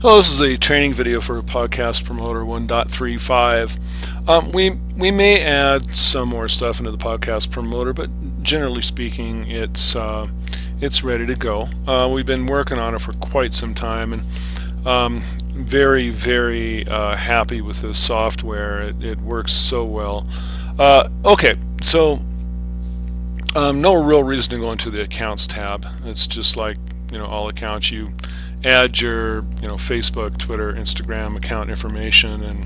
Hello, this is a training video for Podcast Promoter 1.35. We may add some more stuff into the Podcast Promoter, but generally speaking, it's ready to go. We've been working on it for quite some time, and very happy with the software. It works so well. Okay, so no real reason to go into the Accounts tab. It's just like all accounts. You add your Facebook, Twitter, Instagram account information, and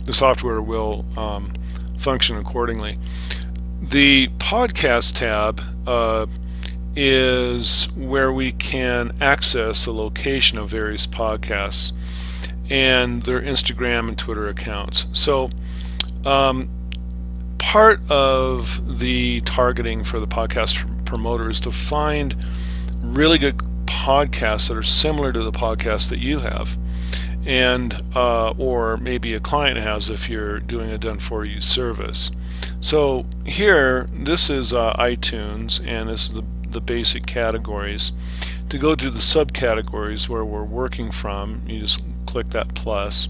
the software will function accordingly. The podcast tab is where we can access the location of various podcasts and their Instagram and Twitter accounts. So part of the targeting for the podcast promoter is to find really good podcasts that are similar to the podcast that you have, and or maybe a client has if you're doing a done-for-you service. So here, this is iTunes, and this is the basic categories. To go to the subcategories where we're working from, you just click that plus,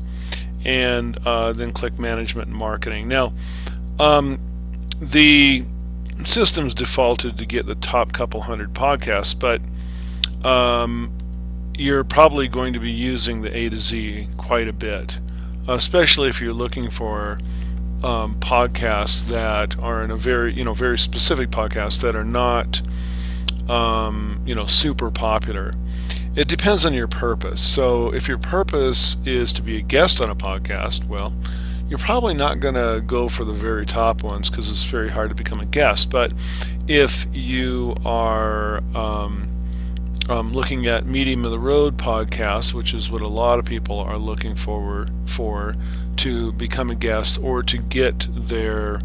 and then click Management and Marketing. Now, the system's defaulted to get the top couple hundred podcasts, but you're probably going to be using the A to Z quite a bit, especially if you're looking for podcasts that are in a very specific podcasts that are not super popular. It depends on your purpose. So if your purpose is to be a guest on a podcast, well, you're probably not going to go for the very top ones because it's very hard to become a guest. But if you are looking at medium of the road podcasts, which is what a lot of people are looking for to become a guest or to get their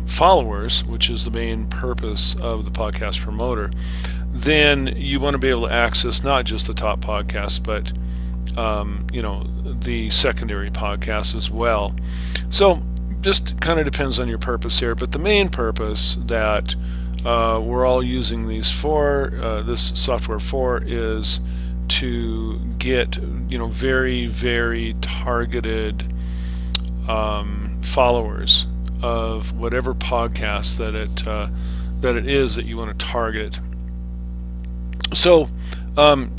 followers, which is the main purpose of the podcast promoter, then you want to be able to access not just the top podcasts, but the secondary podcasts as well. So just kind of depends on your purpose here, but the main purpose that we're all using these for, this software for, is to get very targeted followers of whatever podcast that it is that you want to target. So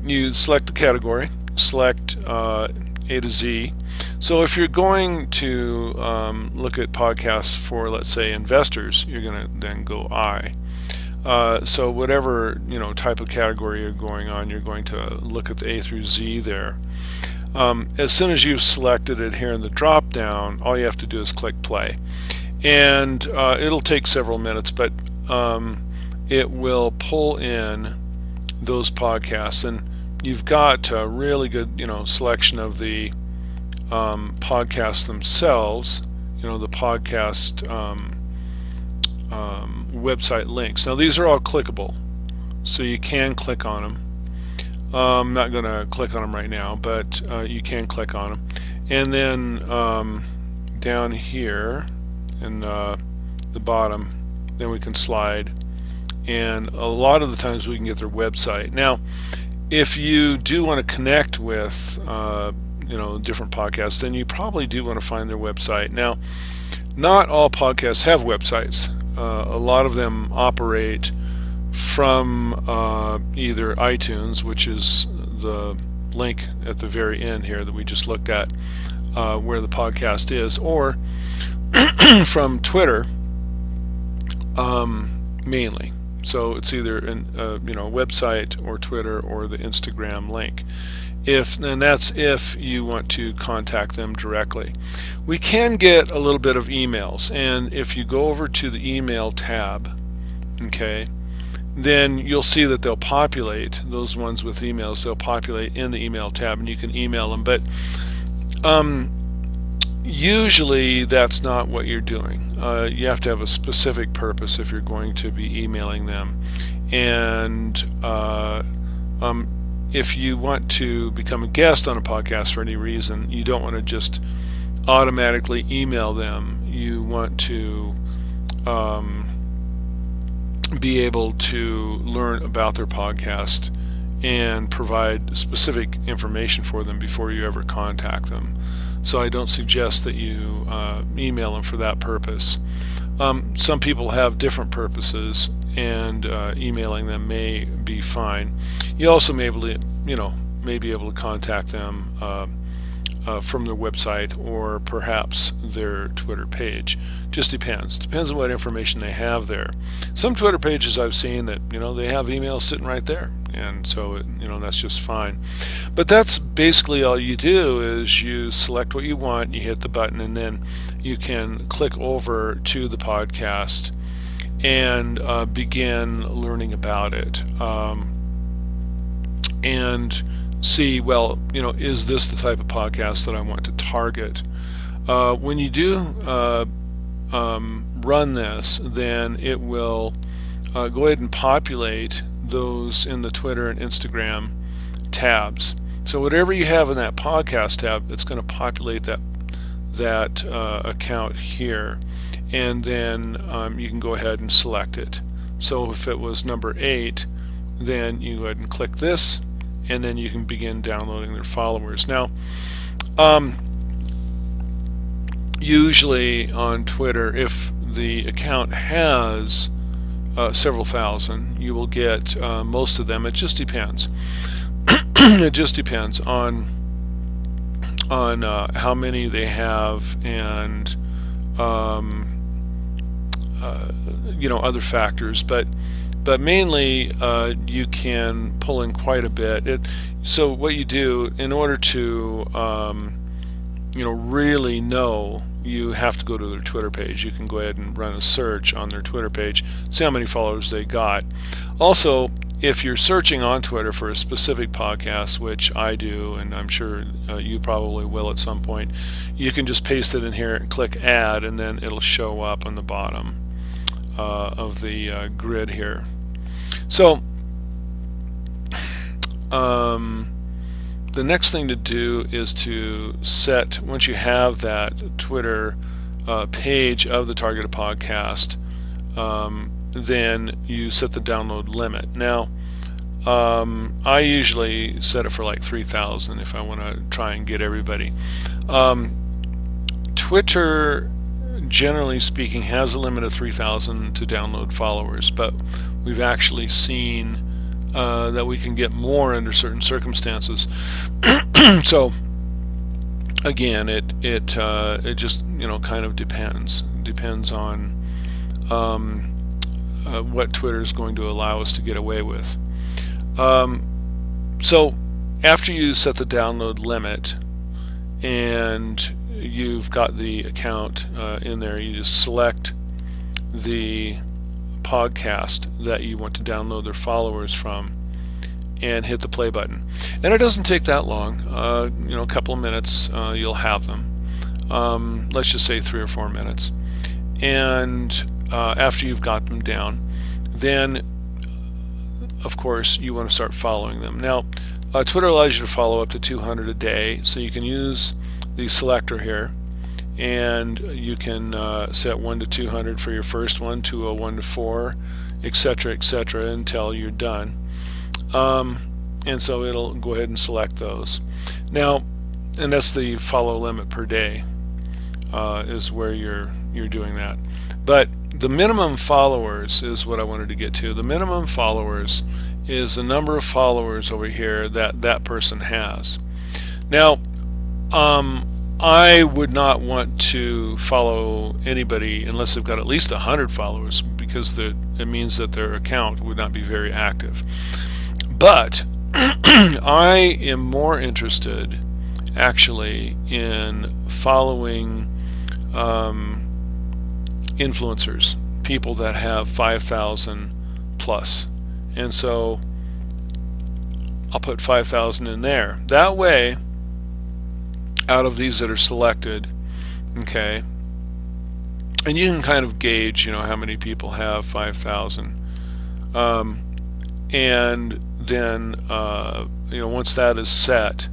you select the category, select A to Z. So if you're going to look at podcasts for, let's say, investors, you're going to then go I. So whatever type of category you're going on, you're going to look at the A through Z there. As soon as you've selected it here in the drop down, all you have to do is click play, and it'll take several minutes, but it will pull in those podcasts, and you've got a really good selection of the podcasts themselves, the podcast website links. Now these are all clickable, so you can click on them. I'm not going to click on them right now, but you can click on them. And then down here in the bottom, then we can slide, and a lot of the times we can get their website. Now if you do want to connect with different podcasts, then you probably do want to find their website. Now, not all podcasts have websites. A lot of them operate from either iTunes, which is the link at the very end here that we just looked at, where the podcast is, or from Twitter mainly. So it's either a website or Twitter or the Instagram link. And that's if you want to contact them directly. We can get a little bit of emails, and if you go over to the email tab, okay, then you'll see that they'll populate, those ones with emails, they'll populate in the email tab, and you can email them. But usually that's not what you're doing. You have to have a specific purpose if you're going to be emailing them. And if you want to become a guest on a podcast for any reason, you don't want to just automatically email them. You want to be able to learn about their podcast and provide specific information for them before you ever contact them. So I don't suggest that you email them for that purpose. Some people have different purposes, and emailing them may be fine. You also may be able to contact them from their website or perhaps their Twitter page. Just depends on what information they have there. Some Twitter pages I've seen that they have emails sitting right there, and so that's just fine. But that's basically all you do is you select what you want, you hit the button, and then you can click over to the podcast and begin learning about it, and see, well, is this the type of podcast that I want to target? When you do run this, then it will go ahead and populate those in the Twitter and Instagram tabs. So whatever you have in that podcast tab, it's going to populate that account here, and then you can go ahead and select it. So if it was number 8, then you go ahead and click this, and then you can begin downloading their followers. Now, usually on Twitter, if the account has several thousand, you will get most of them. It just depends. It just depends on how many they have, and other factors, but mainly you can pull in quite a bit. So what you do in order to really know, you have to go to their Twitter page. You can go ahead and run a search on their Twitter page, see how many followers they got. Also, if you're searching on Twitter for a specific podcast, which I do, and I'm sure you probably will at some point, you can just paste it in here and click add, and then it'll show up on the bottom of the grid here. So the next thing to do is to set, once you have that Twitter page of the targeted podcast, then you set the download limit. Now, I usually set it for like 3,000 if I want to try and get everybody. Twitter, generally speaking, has a limit of 3,000 to download followers, but we've actually seen that we can get more under certain circumstances. So again, it just kind of depends on what Twitter is going to allow us to get away with. So after you set the download limit and you've got the account in there, you just select the podcast that you want to download their followers from and hit the play button. And it doesn't take that long. A couple of minutes, you'll have them. Let's just say 3 or 4 minutes. And after you've got them down, then of course you want to start following them. Now, Twitter allows you to follow up to 200 a day, so you can use the selector here, and you can set 1 to 200 for your first one, 201 to 4, etc., etc., until you're done. And so it'll go ahead and select those. Now, and that's the follow limit per day, is where you're doing that. But the minimum followers is what I wanted to get to. The minimum followers is the number of followers over here that person has. Now, I would not want to follow anybody unless they've got at least 100 followers, because it means that their account would not be very active. But I am more interested actually in following influencers, people that have 5,000 plus, and so I'll put 5,000 in there. That way, out of these that are selected, okay, and you can kind of gauge, how many people have 5,000, and then once that is set,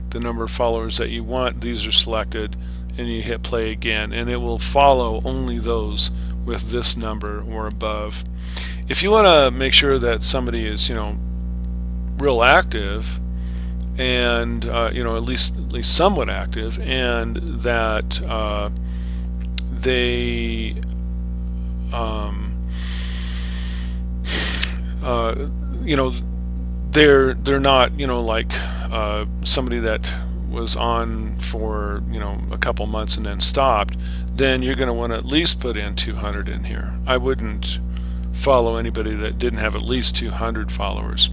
the number of followers that you want, these are selected, and you hit play again, and it will follow only those with this number or above. If you want to make sure that somebody is real active, and at least somewhat active, and that they they're not like somebody that was on for a couple months and then stopped, then you're going to want to at least put in 200 in here. I wouldn't follow anybody that didn't have at least 200 followers,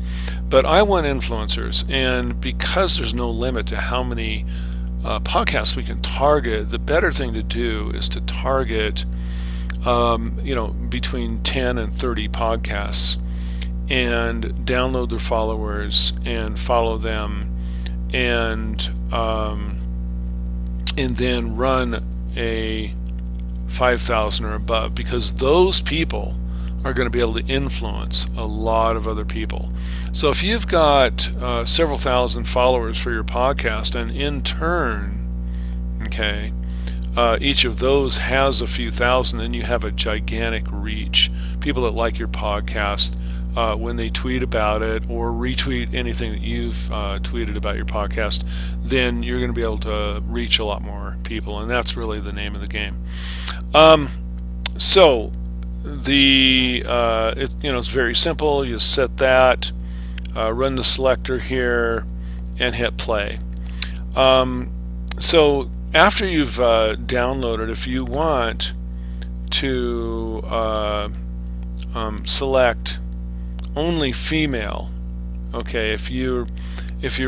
but I want influencers, and because there's no limit to how many podcasts we can target, the better thing to do is to target between 10 and 30 podcasts, and download their followers and follow them, and then run a 5,000 or above, because those people are going to be able to influence a lot of other people. So if you've got several thousand followers for your podcast, and in turn, each of those has a few thousand, then you have a gigantic reach. People that like your podcast, when they tweet about it or retweet anything that you've tweeted about your podcast, then you're going to be able to reach a lot more people, and that's really the name of the game. So it's very simple. You set that, run the selector here, and hit play. So after you've downloaded, if you want to select only female, if you're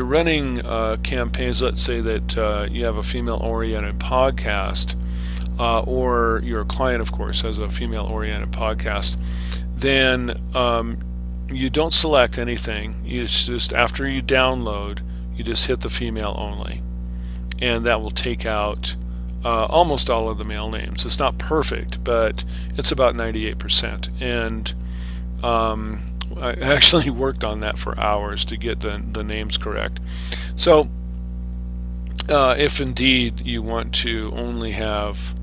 running campaigns, let's say that you have a female-oriented podcast, or your client, of course, has a female-oriented podcast, then you don't select anything. You just, after you download, you just hit the female only, and that will take out almost all of the male names. It's not perfect, but it's about 98%. And I actually worked on that for hours to get the names correct. So if indeed you want to only have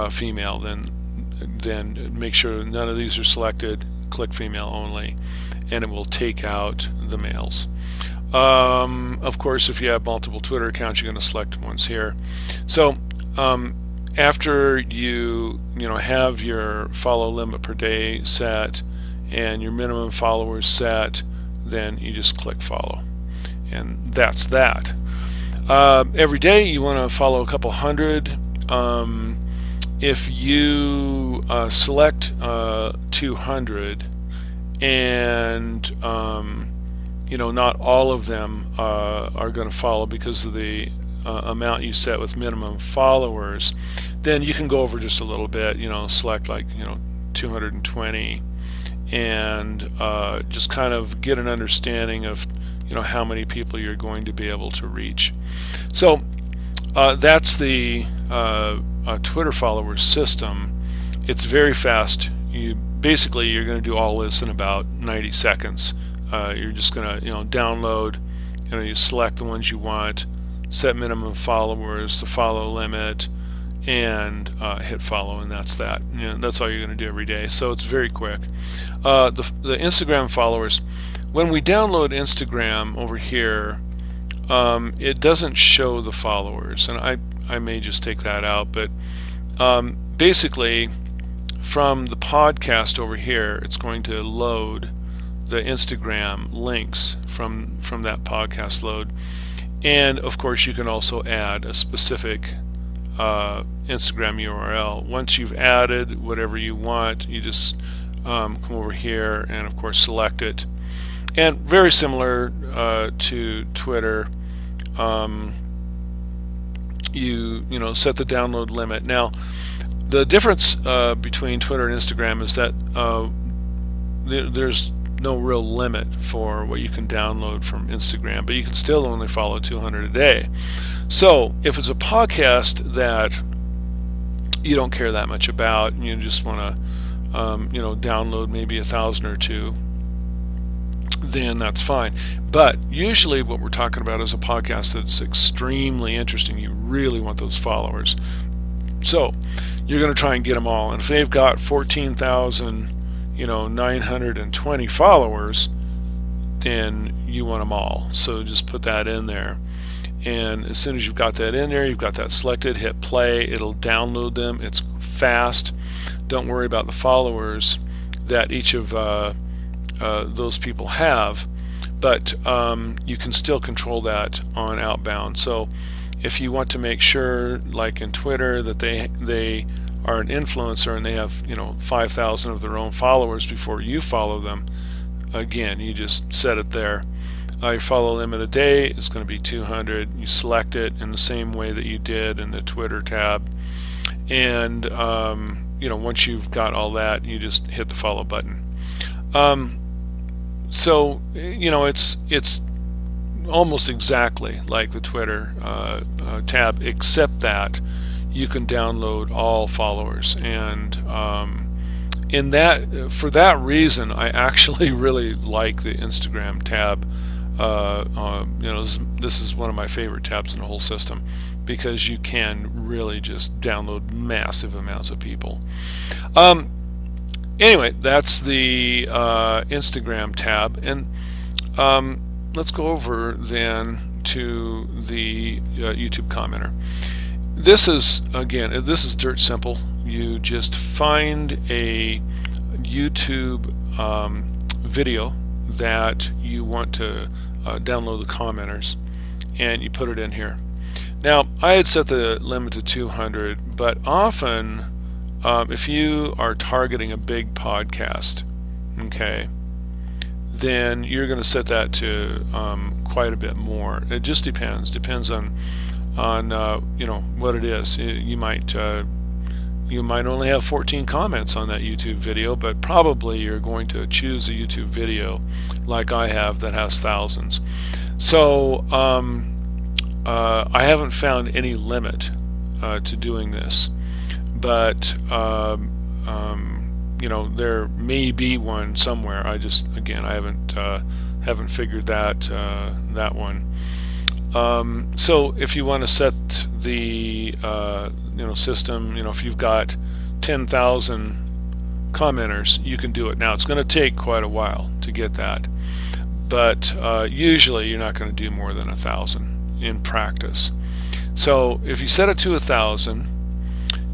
female, then make sure none of these are selected, click female only, and it will take out the males. Of course, if you have multiple Twitter accounts, you're going to select ones here. So after you have your follow limit per day set and your minimum followers set, then you just click follow, and that's that. Every day you want to follow a couple hundred. If you select 200, and not all of them are going to follow because of the amount you set with minimum followers, then you can go over just a little bit, select 220, and just kind of get an understanding of how many people you're going to be able to reach. So that's the Twitter follower system. It's very fast. You're going to do all this in about 90 seconds. You're just going to download, you select the ones you want, set minimum followers, the follow limit, and hit follow, and that's that. That's all you're going to do every day. So it's very quick. The Instagram followers, when we download Instagram over here, it doesn't show the followers, and I may just take that out, but basically from the podcast over here, it's going to load the Instagram links from that podcast load. And of course you can also add a specific Instagram URL. Once you've added whatever you want, you just come over here and of course select it. And very similar to Twitter, you set the download limit. Now the difference between Twitter and Instagram is that there's no real limit for what you can download from Instagram, but you can still only follow 200 a day. So if it's a podcast that you don't care that much about, and you just want to download maybe 1,000 or 2, then that's fine. But usually what we're talking about is a podcast that's extremely interesting. You really want those followers, so you're going to try and get them all. And if they've got 14,920 followers, then you want them all. So just put that in there. And as soon as you've got that in there, you've got that selected, hit play, it'll download them. It's fast. Don't worry about the followers that each of those people have, but you can still control that on Outbound. So if you want to make sure, like in Twitter, that they are an influencer and they have 5,000 of their own followers before you follow them, again, you just set it there. Your follow limit a day is going to be 200. You select it in the same way that you did in the Twitter tab, and once you've got all that, you just hit the follow button. So it's almost exactly like the Twitter tab, except that you can download all followers, and for that reason, I actually really like the Instagram tab. This is one of my favorite tabs in the whole system, because you can really just download massive amounts of people. Anyway, that's the Instagram tab, and let's go over then to the YouTube commenter. This is dirt simple. You just find a YouTube video that you want to download the commenters, and you put it in here. Now, I had set the limit to 200, but often if you are targeting a big podcast, okay, then you're going to set that to quite a bit more. It just depends on what it is. You might only have 14 comments on that YouTube video, but probably you're going to choose a YouTube video like I have that has thousands. So I haven't found any limit to doing this, but there may be one somewhere. I haven't figured that one. So if you want to set the system, if you've got 10,000 commenters, you can do it. Now, it's going to take quite a while to get that, but usually you're not going to do more than 1,000 in practice. So if you set it to 1,000,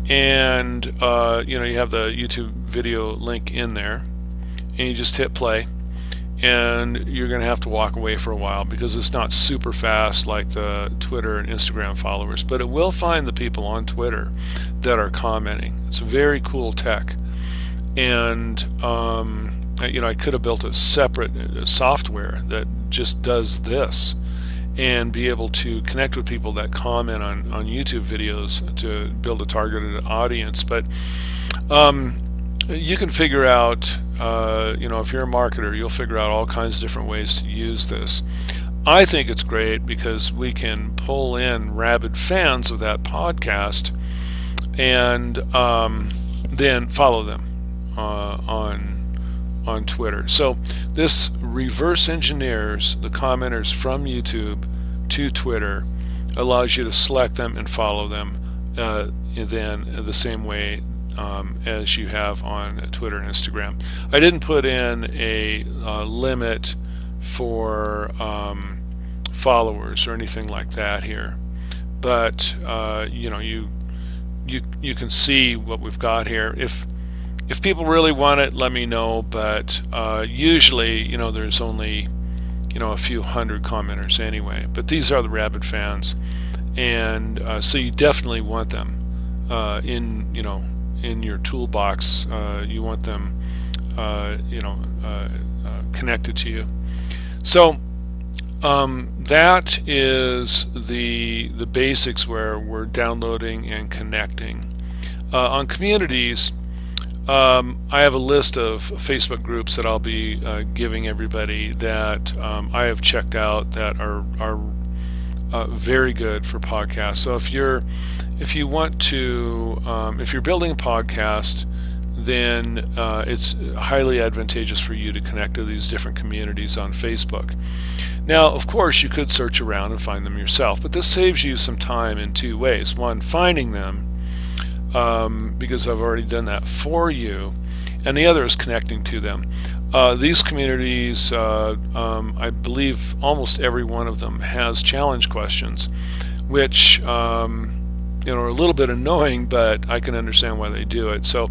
and you have the YouTube video link in there, and you just hit play, and you're going to have to walk away for a while because it's not super fast like the Twitter and Instagram followers, but it will find the people on Twitter that are commenting. It's a very cool tech, and I could have built a separate software that just does this and be able to connect with people that comment on YouTube videos to build a targeted audience. But you can figure out, if you're a marketer, you'll figure out all kinds of different ways to use this. I think it's great because we can pull in rabid fans of that podcast and then follow them on Twitter. So this reverse engineers the commenters from YouTube to Twitter, allows you to select them and follow them then the same way as you have on Twitter and Instagram. I didn't put in a limit for followers or anything like that here, but you can see what we've got here. If people really want it, let me know, but usually there's only a few hundred commenters anyway, but these are the rabid fans, and so you definitely want them in your toolbox. You want them connected to you. So that is the basics where we're downloading and connecting. On communities, I have a list of Facebook groups that I'll be giving everybody that I have checked out that are very good for podcasts. So if you're building a podcast, then it's highly advantageous for you to connect to these different communities on Facebook. Now, of course, you could search around and find them yourself, but this saves you some time in two ways. One, finding them, because I've already done that for you, and the other is connecting to them. These communities, I believe almost every one of them has challenge questions, which are a little bit annoying, but I can understand why they do it. So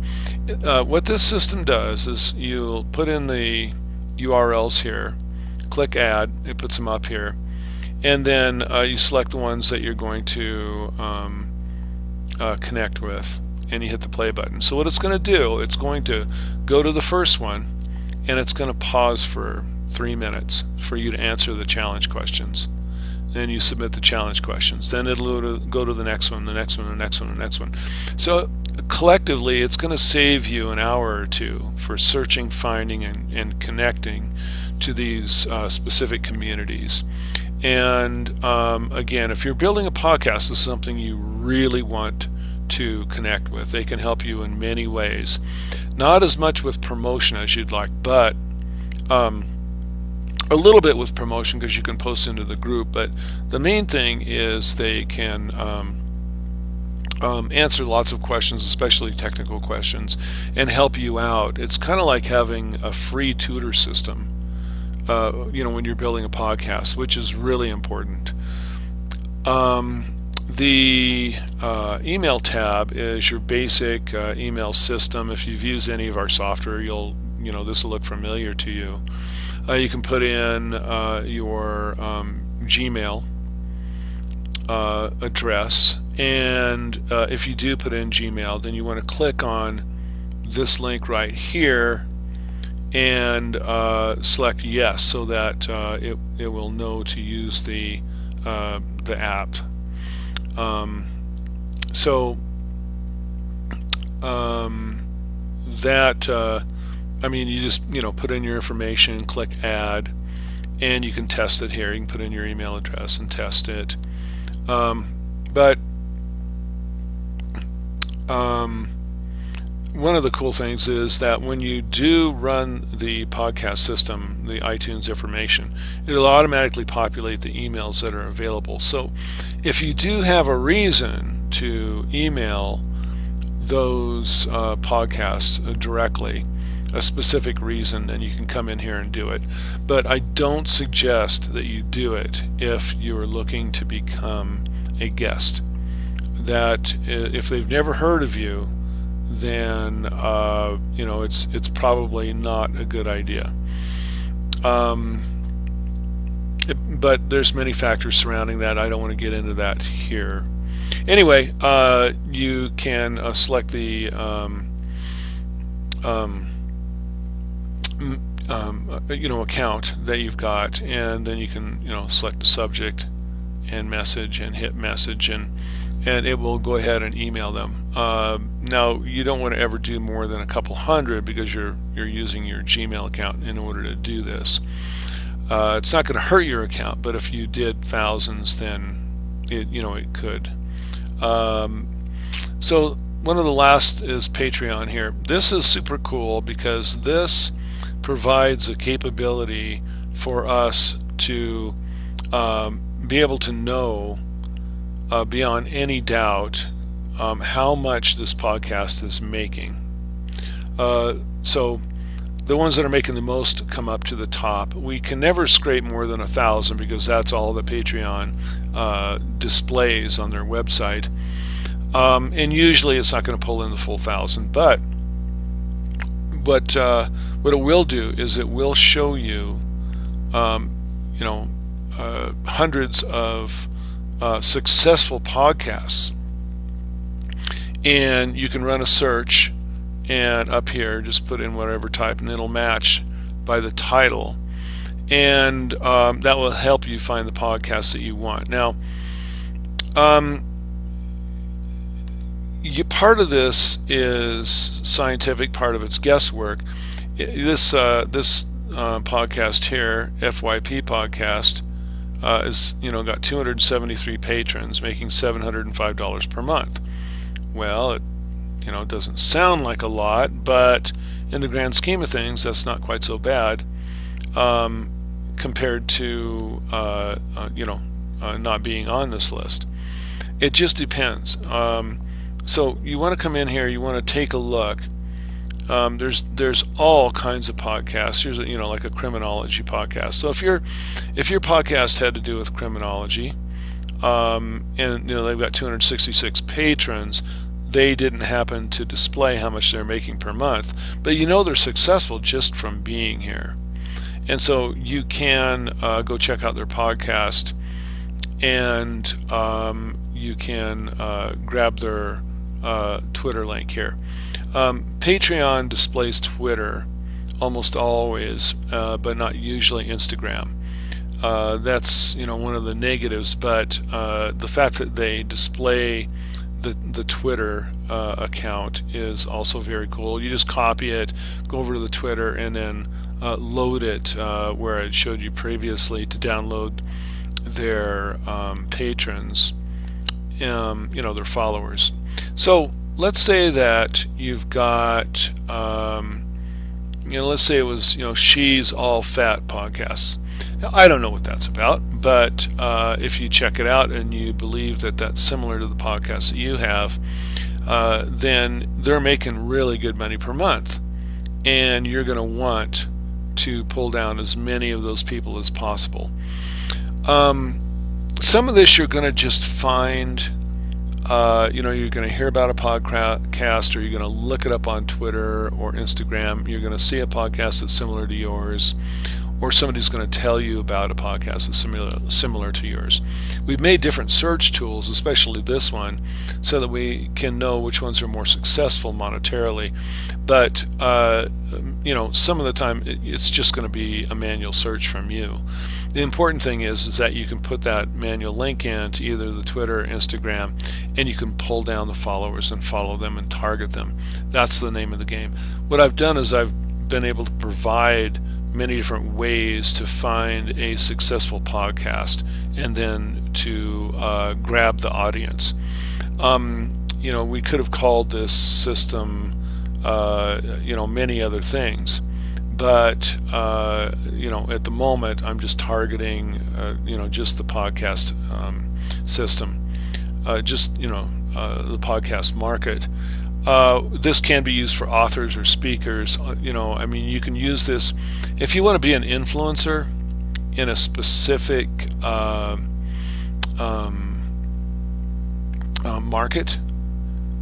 what this system does is you'll put in the URLs here, click add, it puts them up here, and then you select the ones that you're going to connect with, and you hit the play button. So what it's going to do, it's going to go to the first one, and it's going to pause for 3 minutes for you to answer the challenge questions. Then you submit the challenge questions. Then it'll go to the next one, the next one, the next one, the next one. So collectively, it's going to save you an hour or two for searching, finding, and connecting to these specific communities. And again, if you're building a podcast, this is something you really want to connect with. They can help you in many ways. Not as much with promotion as you'd like, but a little bit with promotion because you can post into the group. But the main thing is they can answer lots of questions, especially technical questions, and help you out. It's kind of like having a free tutor system, when you're building a podcast, which is really important. The email tab is your basic email system. If you've used any of our software, this will look familiar to you. You can put in your Gmail address, and if you do put in Gmail, then you want to click on this link right here and select yes, so that it will know to use the app. You just put in your information, click add, and you can test it here. You can put in your email address and test it. One of the cool things is that when you do run the podcast system, the iTunes information, it'll automatically populate the emails that are available. So if you do have a reason to email those podcasts directly, a specific reason, then you can come in here and do it. But I don't suggest that you do it if you are looking to become a guest. That if they've never heard of you, then it's probably not a good idea. But there's many factors surrounding that. I don't want to get into that here. Anyway, you can select the account that you've got, and then you can select the subject and message and hit message, and it will go ahead and email them. Now you don't want to ever do more than a couple hundred because you're using your Gmail account in order to do this. It's not going to hurt your account, but if you did thousands, then it could. So one of the last is Patreon here. This is super cool because this provides a capability for us to be able to know beyond any doubt how much this podcast is making. So the ones that are making the most come up to the top. We can never scrape more than 1,000 because that's all that Patreon displays on their website. And usually it's not going to pull in the full 1,000, but what it will do is it will show you hundreds of successful podcasts, and you can run a search, and up here just put in whatever type, and it'll match by the title, and that will help you find the podcast that you want. Now part of this is scientific, part of it's guesswork. This podcast here, FYP podcast, is got 273 patrons, making $705 per month. Well, it doesn't sound like a lot, but in the grand scheme of things, that's not quite so bad compared to not being on this list. It just depends. So you want to come in here, you want to take a look there's all kinds of podcasts. Here's like a criminology podcast. So if your podcast had to do with criminology, and they've got 266 patrons, they didn't happen to display how much they're making per month, but they're successful just from being here. And so you can go check out their podcast, and you can grab their Twitter link here. Patreon displays Twitter almost always, but not usually Instagram. That's one of the negatives, but the fact that they display the Twitter account is also very cool. You just copy it, go over to the Twitter, and then load it where it showed you previously to download their patrons, their followers. So let's say that you've got, let's say it was, She's All Fat Podcasts. Now, I don't know what that's about, but if you check it out and you believe that that's similar to the podcast that you have, then they're making really good money per month, and you're going to want to pull down as many of those people as possible. Some of this you're going to just find, you're going to hear about a podcast, or you're going to look it up on Twitter or Instagram. You're going to see a podcast that's similar to yours, or somebody's going to tell you about a podcast that's similar to yours. We've made different search tools, especially this one, so that we can know which ones are more successful monetarily. But some of the time it's just going to be a manual search from you. The important thing is that you can put that manual link into either the Twitter or Instagram, and you can pull down the followers and follow them and target them. That's the name of the game. What I've done is I've been able to provide many different ways to find a successful podcast and then to grab the audience. We could have called this system many other things, but at the moment I'm just targeting just the podcast system, the podcast market. This can be used for authors or speakers. You can use this if you want to be an influencer in a specific market.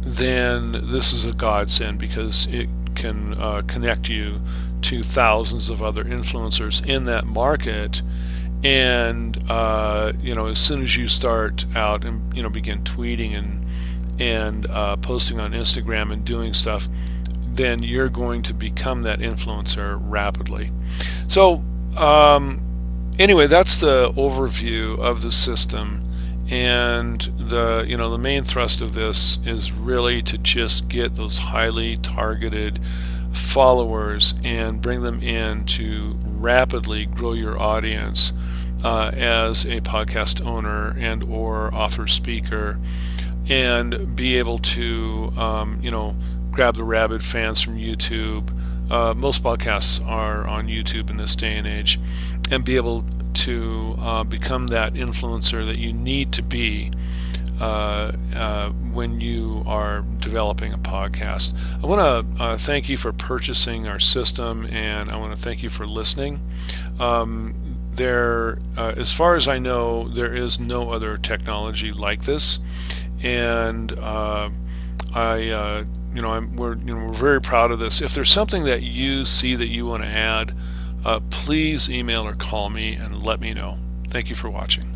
Then this is a godsend, because it can connect you to thousands of other influencers in that market. And as soon as you start out and begin tweeting and posting on Instagram and doing stuff, then you're going to become that influencer rapidly. So anyway, that's the overview of the system, and the main thrust of this is really to just get those highly targeted followers and bring them in to rapidly grow your audience as a podcast owner and or author speaker, and be able to grab the rabid fans from YouTube. Most podcasts are on YouTube in this day and age, and be able to become that influencer that you need to be when you are developing a podcast. I want to thank you for purchasing our system, and I want to thank you for listening. As far as I know, there is no other technology like this, and we're very proud of this. If there's something that you see that you want to add, please email or call me and let me know. Thank you for watching.